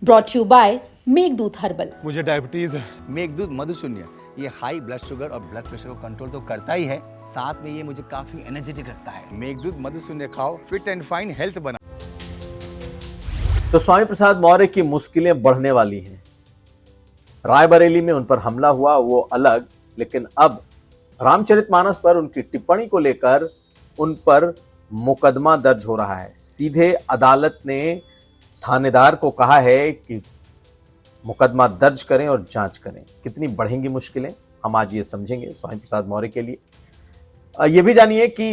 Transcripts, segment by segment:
Brought you by Meghdoot herbal. मुझे diabetes है। मेघदूत मधुशून्य ये हाई ब्लड शुगर और ब्लड प्रेशर को कंट्रोल तो करता ही है, साथ में ये मुझे काफी एनर्जेटिक रखता है। मेघदूत मधुशून्य खाओ, फिट एंड फाइन हेल्थ बना। तो स्वामी प्रसाद मौर्य की मुश्किलें बढ़ने वाली हैं। रायबरेली में उन पर हमला हुआ वो अलग, लेकिन अब रामचरितमानस पर उनकी टिप्पणी को लेकर उन पर मुकदमा दर्ज हो रहा है। सीधे अदालत ने थानेदार को कहा है कि मुकदमा दर्ज करें और जांच करें। कितनी बढ़ेंगी मुश्किलें, हम आज ये समझेंगे स्वामी प्रसाद मौर्य के लिए। ये भी जानिए कि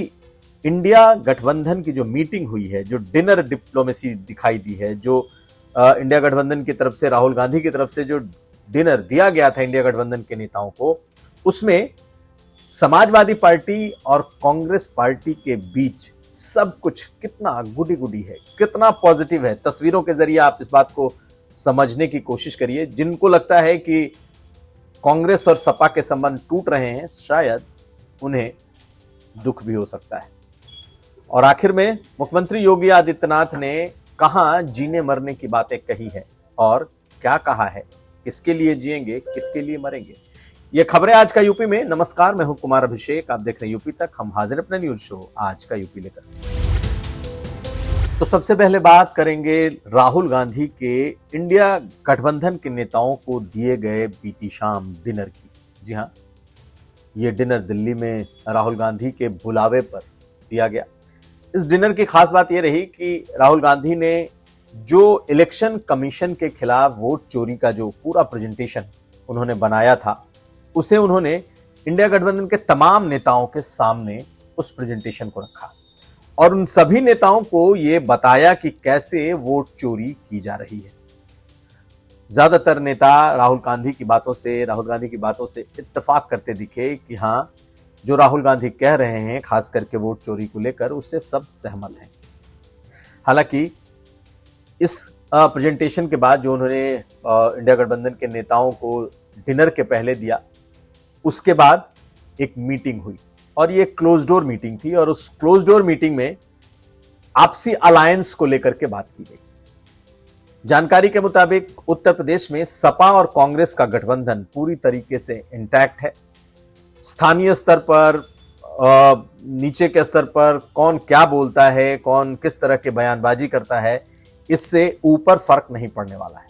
इंडिया गठबंधन की जो मीटिंग हुई है, जो डिनर डिप्लोमेसी दिखाई दी है, जो इंडिया गठबंधन की तरफ से, राहुल गांधी की तरफ से जो डिनर दिया गया था इंडिया गठबंधन के नेताओं को, उसमें समाजवादी पार्टी और कांग्रेस पार्टी के बीच सब कुछ कितना गुडी गुडी है, कितना पॉजिटिव है। तस्वीरों के जरिए आप इस बात को समझने की कोशिश करिए। जिनको लगता है कि कांग्रेस और सपा के संबंध टूट रहे हैं, शायद उन्हें दुख भी हो सकता है। और आखिर में मुख्यमंत्री योगी आदित्यनाथ ने कहां जीने मरने की बातें कही है और क्या कहा है, किसके लिए जिएंगे, किसके लिए मरेंगे। ये खबरें आज का यूपी में। नमस्कार, मैं हूं कुमार अभिषेक, आप देख रहे हैं यूपी तक। हम हाजिर अपने न्यूज शो आज का यूपी लेकर। तो सबसे पहले बात करेंगे राहुल गांधी के इंडिया गठबंधन के नेताओं को दिए गए बीती शाम डिनर की। जी हां, ये डिनर दिल्ली में राहुल गांधी के बुलावे पर दिया गया। इस डिनर की खास बात यह रही कि राहुल गांधी ने जो इलेक्शन कमीशन के खिलाफ वोट चोरी का जो पूरा प्रेजेंटेशन उन्होंने बनाया था, उसे उन्होंने इंडिया गठबंधन के तमाम नेताओं के सामने उस प्रेजेंटेशन को रखा और उन सभी नेताओं को यह बताया कि कैसे वोट चोरी की जा रही है। ज्यादातर नेता राहुल गांधी की बातों से इत्तेफाक करते दिखे कि हां, जो राहुल गांधी कह रहे हैं खास करके वोट चोरी को लेकर, उससे सब सहमत हैं। हालांकि इस प्रेजेंटेशन के बाद जो उन्होंने इंडिया गठबंधन के नेताओं को डिनर के पहले दिया, उसके बाद एक मीटिंग हुई और ये क्लोज डोर मीटिंग थी और उस क्लोज डोर मीटिंग में आपसी अलायंस को लेकर के बात की गई। जानकारी के मुताबिक उत्तर प्रदेश में सपा और कांग्रेस का गठबंधन पूरी तरीके से इंटैक्ट है। स्थानीय स्तर पर, नीचे के स्तर पर कौन क्या बोलता है, कौन किस तरह के बयानबाजी करता है, इससे ऊपर फर्क नहीं पड़ने वाला है।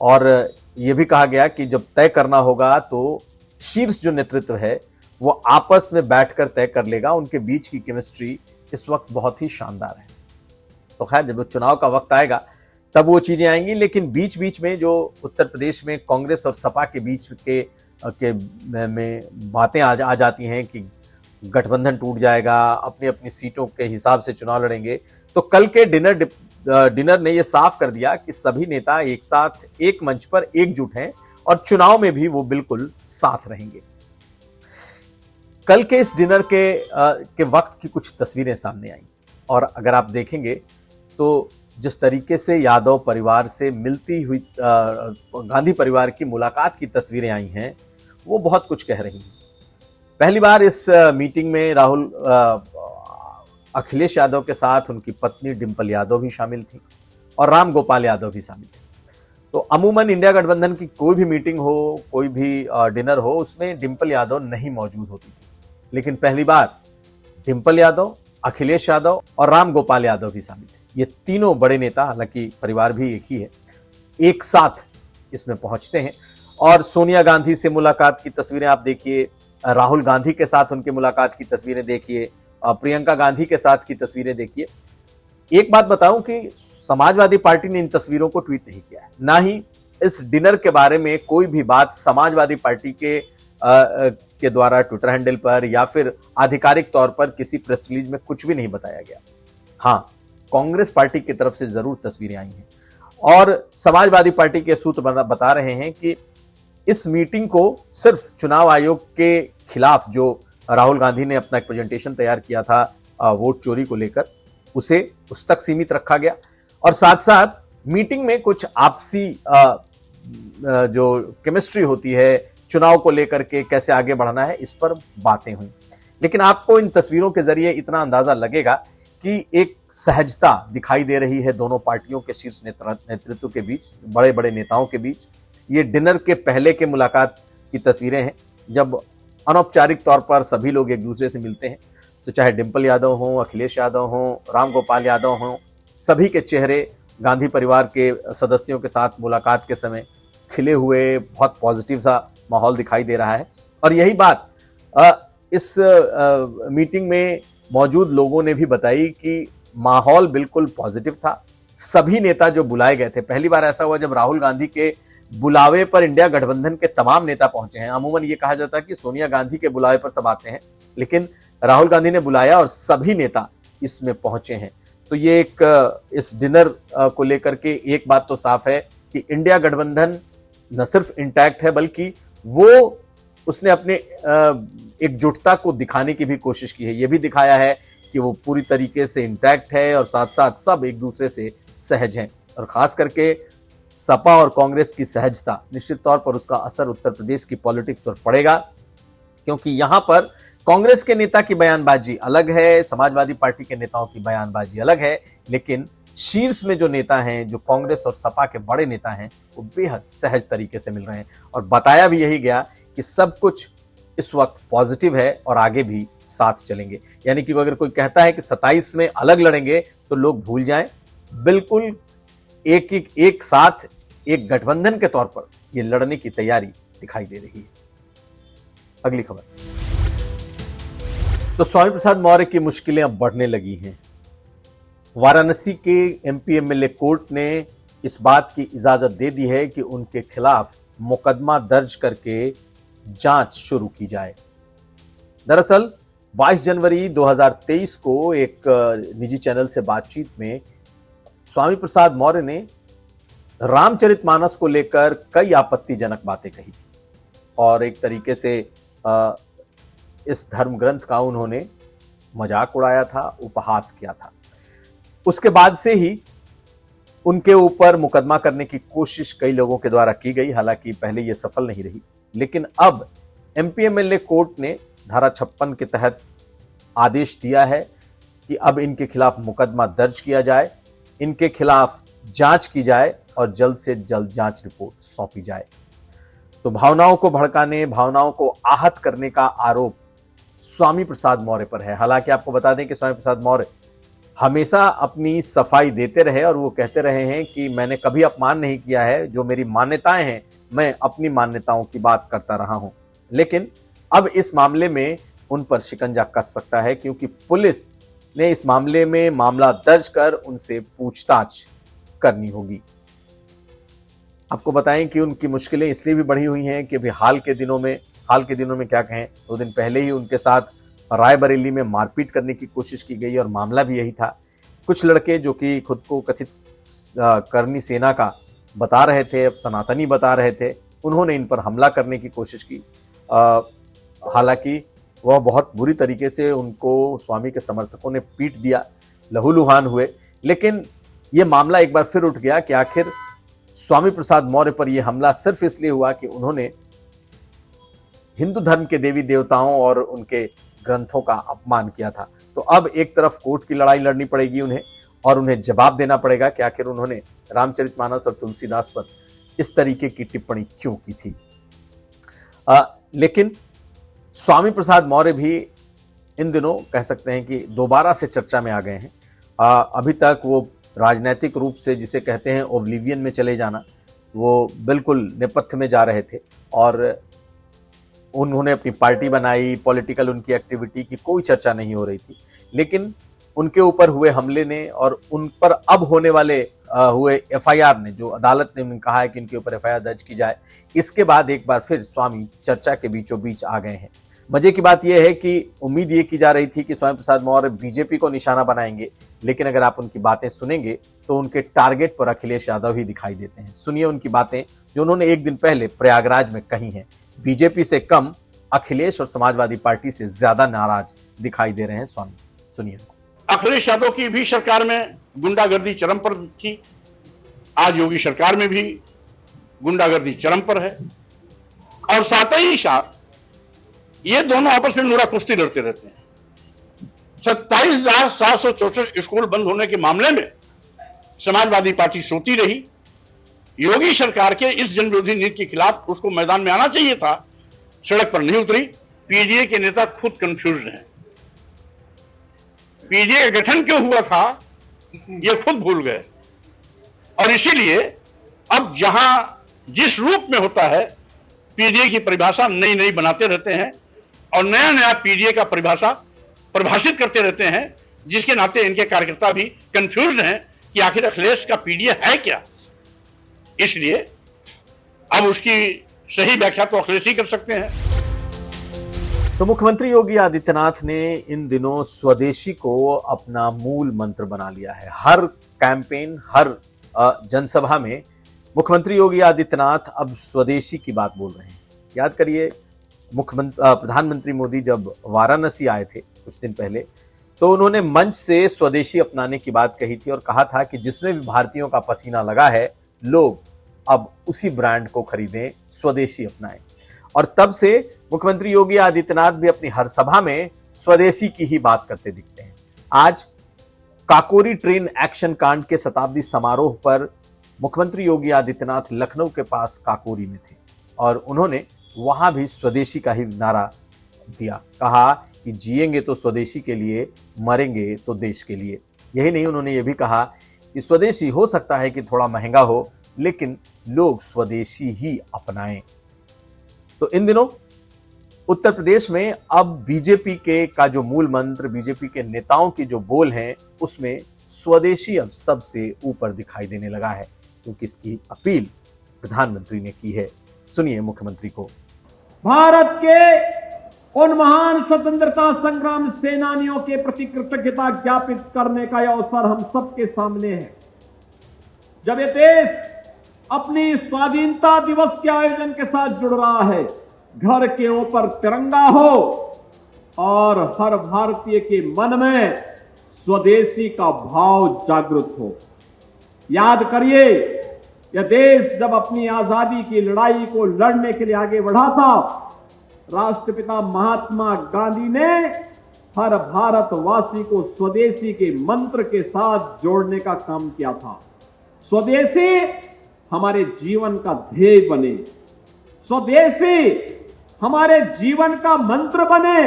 और यह भी कहा गया कि जब तय करना होगा तो शीर्ष जो नेतृत्व है वो आपस में बैठकर तय कर लेगा। उनके बीच की केमिस्ट्री इस वक्त बहुत ही शानदार है। तो खैर, जब चुनाव का वक्त आएगा तब वो चीजें आएंगी, लेकिन बीच बीच में जो उत्तर प्रदेश में कांग्रेस और सपा के बीच में बातें आ जाती हैं कि गठबंधन टूट जाएगा, अपनी अपनी सीटों के हिसाब से चुनाव लड़ेंगे। तो कल के डिनर ने यह साफ कर दिया कि सभी नेता एक साथ एक मंच पर एकजुट हैं और चुनाव में भी वो बिल्कुल साथ रहेंगे। कल के इस डिनर के वक्त की कुछ तस्वीरें सामने आई और अगर आप देखेंगे तो जिस तरीके से यादव परिवार से मिलती हुई गांधी परिवार की मुलाकात की तस्वीरें आई हैं, वो बहुत कुछ कह रही हैं। पहली बार इस मीटिंग में राहुल अखिलेश यादव के साथ उनकी पत्नी डिंपल यादव भी शामिल थी और राम गोपाल यादव भी शामिल थे। तो अमूमन इंडिया गठबंधन की कोई भी मीटिंग हो, कोई भी डिनर हो, उसमें डिंपल यादव नहीं मौजूद होती थी, लेकिन पहली बार डिंपल यादव, अखिलेश यादव और राम गोपाल यादव भी शामिल थे। ये तीनों बड़े नेता, हालांकि परिवार भी एक ही है, एक साथ इसमें पहुंचते हैं। और सोनिया गांधी से मुलाकात की तस्वीरें आप देखिए, राहुल गांधी के साथ उनकी मुलाकात की तस्वीरें देखिए, प्रियंका गांधी के साथ की तस्वीरें देखिए। एक बात बताऊं कि समाजवादी पार्टी ने इन तस्वीरों को ट्वीट नहीं किया है, ना ही इस डिनर के बारे में कोई भी बात समाजवादी पार्टी के द्वारा ट्विटर हैंडल पर या फिर आधिकारिक तौर पर किसी प्रेस रिलीज में कुछ भी नहीं बताया गया। हाँ, कांग्रेस पार्टी की तरफ से जरूर तस्वीरें आई हैं और समाजवादी पार्टी के सूत्र बता रहे हैं कि इस मीटिंग को सिर्फ चुनाव आयोग के खिलाफ जो राहुल गांधी ने अपना एक प्रेजेंटेशन तैयार किया था वोट चोरी को लेकर, उसे उस तक सीमित रखा गया और साथ साथ मीटिंग में कुछ आपसी जो केमिस्ट्री होती है, चुनाव को लेकर के कैसे आगे बढ़ना है, इस पर बातें हुई। लेकिन आपको इन तस्वीरों के जरिए इतना अंदाजा लगेगा की एक सहजता दिखाई दे रही है दोनों पार्टियों के शीर्ष नेतृत्व के बीच, बड़े बड़े नेताओं के बीच। ये डिनर के पहले के मुलाकात की तस्वीरें हैं, जब अनौपचारिक तौर पर सभी लोग एक दूसरे से मिलते हैं। तो चाहे डिंपल यादव हो, अखिलेश यादव हो, राम गोपाल यादव हो, सभी के चेहरे गांधी परिवार के सदस्यों के साथ मुलाकात के समय खिले हुए, बहुत पॉजिटिव सा माहौल दिखाई दे रहा है। और यही बात इस मीटिंग में मौजूद लोगों ने भी बताई कि माहौल बिल्कुल पॉजिटिव था। सभी नेता जो बुलाए गए थे, पहली बार ऐसा हुआ जब राहुल गांधी के बुलावे पर इंडिया गठबंधन के तमाम नेता पहुंचे हैं। अमूमन ये कहा जाता है कि सोनिया गांधी के बुलावे पर सब आते हैं, लेकिन राहुल गांधी ने बुलाया और सभी नेता इसमें पहुंचे हैं। तो ये एक इस डिनर को लेकर के एक बात तो साफ है कि इंडिया गठबंधन न सिर्फ इंटैक्ट है, बल्कि वो उसने अपने एकजुटता को दिखाने की भी कोशिश की है। यह भी दिखाया है कि वो पूरी तरीके से इंटैक्ट है और साथ साथ सब एक दूसरे से सहज हैं। और खास करके सपा और कांग्रेस की सहजता, निश्चित तौर पर उसका असर उत्तर प्रदेश की पॉलिटिक्स पर पड़ेगा, क्योंकि यहां पर कांग्रेस के नेता की बयानबाजी अलग है, समाजवादी पार्टी के नेताओं की बयानबाजी अलग है, लेकिन शीर्ष में जो नेता हैं, जो कांग्रेस और सपा के बड़े नेता हैं, वो बेहद सहज तरीके से मिल रहे हैं। और बताया भी यही गया कि सब कुछ इस वक्त पॉजिटिव है और आगे भी साथ चलेंगे। यानी कि अगर कोई कहता है कि 27 में अलग लड़ेंगे तो लोग भूल जाएं, बिल्कुल एक साथ एक गठबंधन के तौर पर यह लड़ने की तैयारी दिखाई दे रही है। अगली खबर, तो स्वामी प्रसाद मौर्य की मुश्किलें अब बढ़ने लगी हैं। वाराणसी के एमपी एमएलए कोर्ट ने इस बात की इजाजत दे दी है कि उनके खिलाफ मुकदमा दर्ज करके जांच शुरू की जाए। दरअसल 22 जनवरी 2023 को एक निजी चैनल से बातचीत में स्वामी प्रसाद मौर्य ने रामचरितमानस को लेकर कई आपत्तिजनक बातें कही थी और एक तरीके से इस धर्म ग्रंथ का उन्होंने मजाक उड़ाया था, उपहास किया था। उसके बाद से ही उनके ऊपर मुकदमा करने की कोशिश कई लोगों के द्वारा की गई, हालांकि पहले यह सफल नहीं रही। लेकिन अब एमपी एमएलए कोर्ट ने धारा 56 के तहत आदेश दिया है कि अब इनके खिलाफ मुकदमा दर्ज किया जाए, इनके खिलाफ जांच की जाए और जल्द से जल्द जांच रिपोर्ट सौंपी जाए। तो भावनाओं को भड़काने, भावनाओं को आहत करने का आरोप स्वामी प्रसाद मौर्य पर है। हालांकि आपको बता दें कि स्वामी प्रसाद मौर्य हमेशा अपनी सफाई देते रहे और वो कहते रहे हैं कि मैंने कभी अपमान नहीं किया है, जो मेरी मान्यताएं हैं मैं अपनी मान्यताओं की बात करता रहा हूं। लेकिन अब इस मामले में उन पर शिकंजा कस सकता है, क्योंकि पुलिस ने इस मामले में मामला दर्ज कर उनसे पूछताछ करनी होगी। आपको बताएं कि उनकी मुश्किलें इसलिए भी बढ़ी हुई हैं कि अभी हाल के दिनों में क्या कहें, 2 दिन पहले ही उनके साथ रायबरेली में मारपीट करने की कोशिश की गई और मामला भी यही था। कुछ लड़के जो कि खुद को कथित करनी सेना का बता रहे थे, अब सनातनी बता रहे थे, उन्होंने इन पर हमला करने की कोशिश की। हालांकि वह बहुत बुरी तरीके से उनको स्वामी के समर्थकों ने पीट दिया, लहूलुहान हुए। लेकिन यह मामला एक बार फिर उठ गया कि आखिर स्वामी प्रसाद मौर्य पर यह हमला सिर्फ इसलिए हुआ कि उन्होंने हिंदू धर्म के देवी देवताओं और उनके ग्रंथों का अपमान किया था। तो अब एक तरफ कोर्ट की लड़ाई लड़नी पड़ेगी उन्हें और उन्हें जवाब देना पड़ेगा कि आखिर उन्होंने रामचरितमानस और तुलसीदास पर इस तरीके की टिप्पणी क्यों की थी। लेकिन स्वामी प्रसाद मौर्य भी इन दिनों कह सकते हैं कि दोबारा से चर्चा में आ गए हैं। अभी तक वो राजनीतिक रूप से जिसे कहते हैं ओब्लिवियन में चले जाना, वो बिल्कुल नेपथ्य में जा रहे थे और उन्होंने अपनी पार्टी बनाई, पॉलिटिकल उनकी एक्टिविटी की कोई चर्चा नहीं हो रही थी। लेकिन उनके ऊपर हुए हमले ने और उन पर अब होने वाले हुए एफआईआर ने, जो अदालत ने कहा है कि इनके ऊपर एफआईआर दर्ज की जाए, इसके बाद एक बार फिर स्वामी चर्चा के बीचों बीच आ गए हैं। मजे की बात यह है कि उम्मीद ये की जा रही थी कि स्वामी प्रसाद मौर्य बीजेपी को निशाना बनाएंगे, लेकिन अगर आप उनकी बातें सुनेंगे तो उनके टारगेट पर अखिलेश यादव ही दिखाई देते हैं। सुनिए उनकी बातें जो उन्होंने एक दिन पहले प्रयागराज में कही हैं। बीजेपी से कम अखिलेश और समाजवादी पार्टी से ज्यादा नाराज दिखाई दे रहे हैं स्वामी, सुनिए। अखिलेश यादव की भी सरकार में गुंडागर्दी चरम पर थी, आज योगी सरकार में भी गुंडागर्दी चरम पर है और साथ ही साथ ये दोनों आपस में नूरा कुश्ती लड़ते रहते हैं। 27,764 स्कूल बंद होने के मामले में समाजवादी पार्टी सोती रही। योगी सरकार के इस जनविरोधी नीति के खिलाफ उसको मैदान में आना चाहिए था, सड़क पर नहीं उतरी। पीडीए के नेता खुद कंफ्यूज हैं। पीडीए का गठन क्यों हुआ था ये खुद भूल गए, और इसीलिए अब जहां जिस रूप में होता है पीडीए की परिभाषा नई नई बनाते रहते हैं और नया नया पीडीए का परिभाषा परिभाषित करते रहते हैं, जिसके नाते इनके कार्यकर्ता भी कंफ्यूज हैं कि आखिर अखिलेश का पीडीए है क्या। इसलिए अब उसकी सही व्याख्या तो अखिलेश ही कर सकते हैं। तो मुख्यमंत्री योगी आदित्यनाथ ने इन दिनों स्वदेशी को अपना मूल मंत्र बना लिया है। हर कैंपेन, हर जनसभा में मुख्यमंत्री योगी आदित्यनाथ अब स्वदेशी की बात बोल रहे हैं। याद करिए, प्रधानमंत्री मोदी जब वाराणसी आए थे कुछ दिन पहले, तो उन्होंने मंच से स्वदेशी अपनाने की बात कही थी और कहा था कि जिसमें भी भारतीयों का पसीना लगा है, लोग अब उसी ब्रांड को खरीदें, स्वदेशी अपनाएं। और तब से मुख्यमंत्री योगी आदित्यनाथ भी अपनी हर सभा में स्वदेशी की ही बात करते दिखते हैं। आज काकोरी ट्रेन एक्शन कांड के शताब्दी समारोह पर मुख्यमंत्री योगी आदित्यनाथ लखनऊ के पास काकोरी में थे और उन्होंने वहां भी स्वदेशी का ही नारा दिया। कहा कि जिएंगे तो स्वदेशी के लिए, मरेंगे तो देश के लिए। यही नहीं, उन्होंने ये भी कहा कि स्वदेशी हो सकता है कि थोड़ा महंगा हो, लेकिन लोग स्वदेशी ही अपनाएं। तो इन दिनों उत्तर प्रदेश में अब बीजेपी के का जो मूल मंत्र, बीजेपी के नेताओं की जो बोल हैं, उसमें स्वदेशी अब सबसे ऊपर दिखाई देने लगा है, क्योंकि इसकी अपील प्रधानमंत्री ने की है। सुनिए मुख्यमंत्री को। भारत के उन महान स्वतंत्रता संग्राम सेनानियों के प्रति कृतज्ञता ज्ञापित करने का यह अवसर हम सबके सामने है। जब ये देश अपनी स्वाधीनता दिवस के आयोजन के साथ जुड़ रहा है, घर के ऊपर तिरंगा हो और हर भारतीय के मन में स्वदेशी का भाव जागृत हो। याद करिए, यह देश जब अपनी आजादी की लड़ाई को लड़ने के लिए आगे बढ़ा था, राष्ट्रपिता महात्मा गांधी ने हर भारतवासी को स्वदेशी के मंत्र के साथ जोड़ने का काम किया था। स्वदेशी हमारे जीवन का ध्येय बने, स्वदेशी हमारे जीवन का मंत्र बने।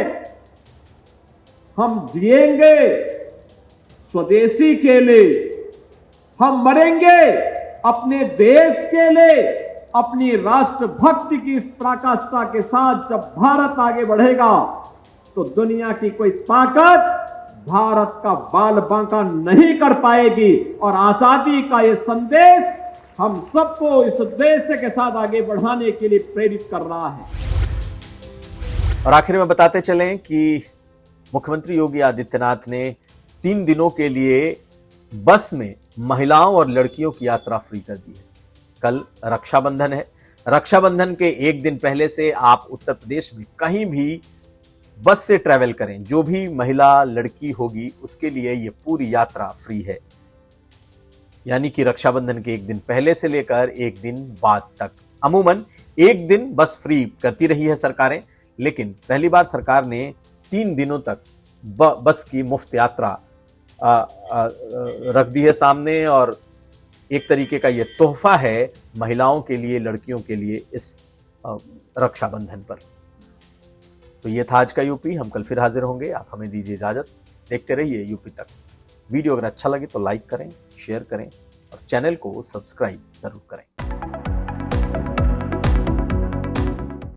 हम जिएंगे स्वदेशी के लिए, हम मरेंगे अपने देश के लिए। अपनी राष्ट्रभक्ति की पराकाष्ठा के साथ जब भारत आगे बढ़ेगा, तो दुनिया की कोई ताकत भारत का बाल बांका नहीं कर पाएगी। और आजादी का ये संदेश हम सबको इस उद्देश्य के साथ आगे बढ़ाने के लिए प्रेरित कर रहा है। और आखिर में बताते चलें कि मुख्यमंत्री योगी आदित्यनाथ ने 3 दिनों के लिए बस में महिलाओं और लड़कियों की यात्रा फ्री कर दी है। कल रक्षाबंधन है। रक्षाबंधन के एक दिन पहले से आप उत्तर प्रदेश में कहीं भी बस से ट्रैवल करें, जो भी महिला लड़की होगी उसके लिए ये पूरी यात्रा फ्री है। यानी कि रक्षाबंधन के एक दिन पहले से लेकर एक दिन बाद तक अमूमन एक दिन बस फ्री करती रही है सरकारें, लेकिन पहली बार सरकार ने 3 दिनों तक बस की मुफ्त यात्रा रख दी है सामने। और एक तरीके का ये तोहफा है महिलाओं के लिए, लड़कियों के लिए इस रक्षाबंधन पर। तो ये था आज का यूपी। हम कल फिर हाजिर होंगे। आप हमें दीजिए इजाजत। देखते रहिए यूपी तक। वीडियो अगर अच्छा लगे तो लाइक करें, शेयर करें और चैनल को सब्सक्राइब जरूर करें।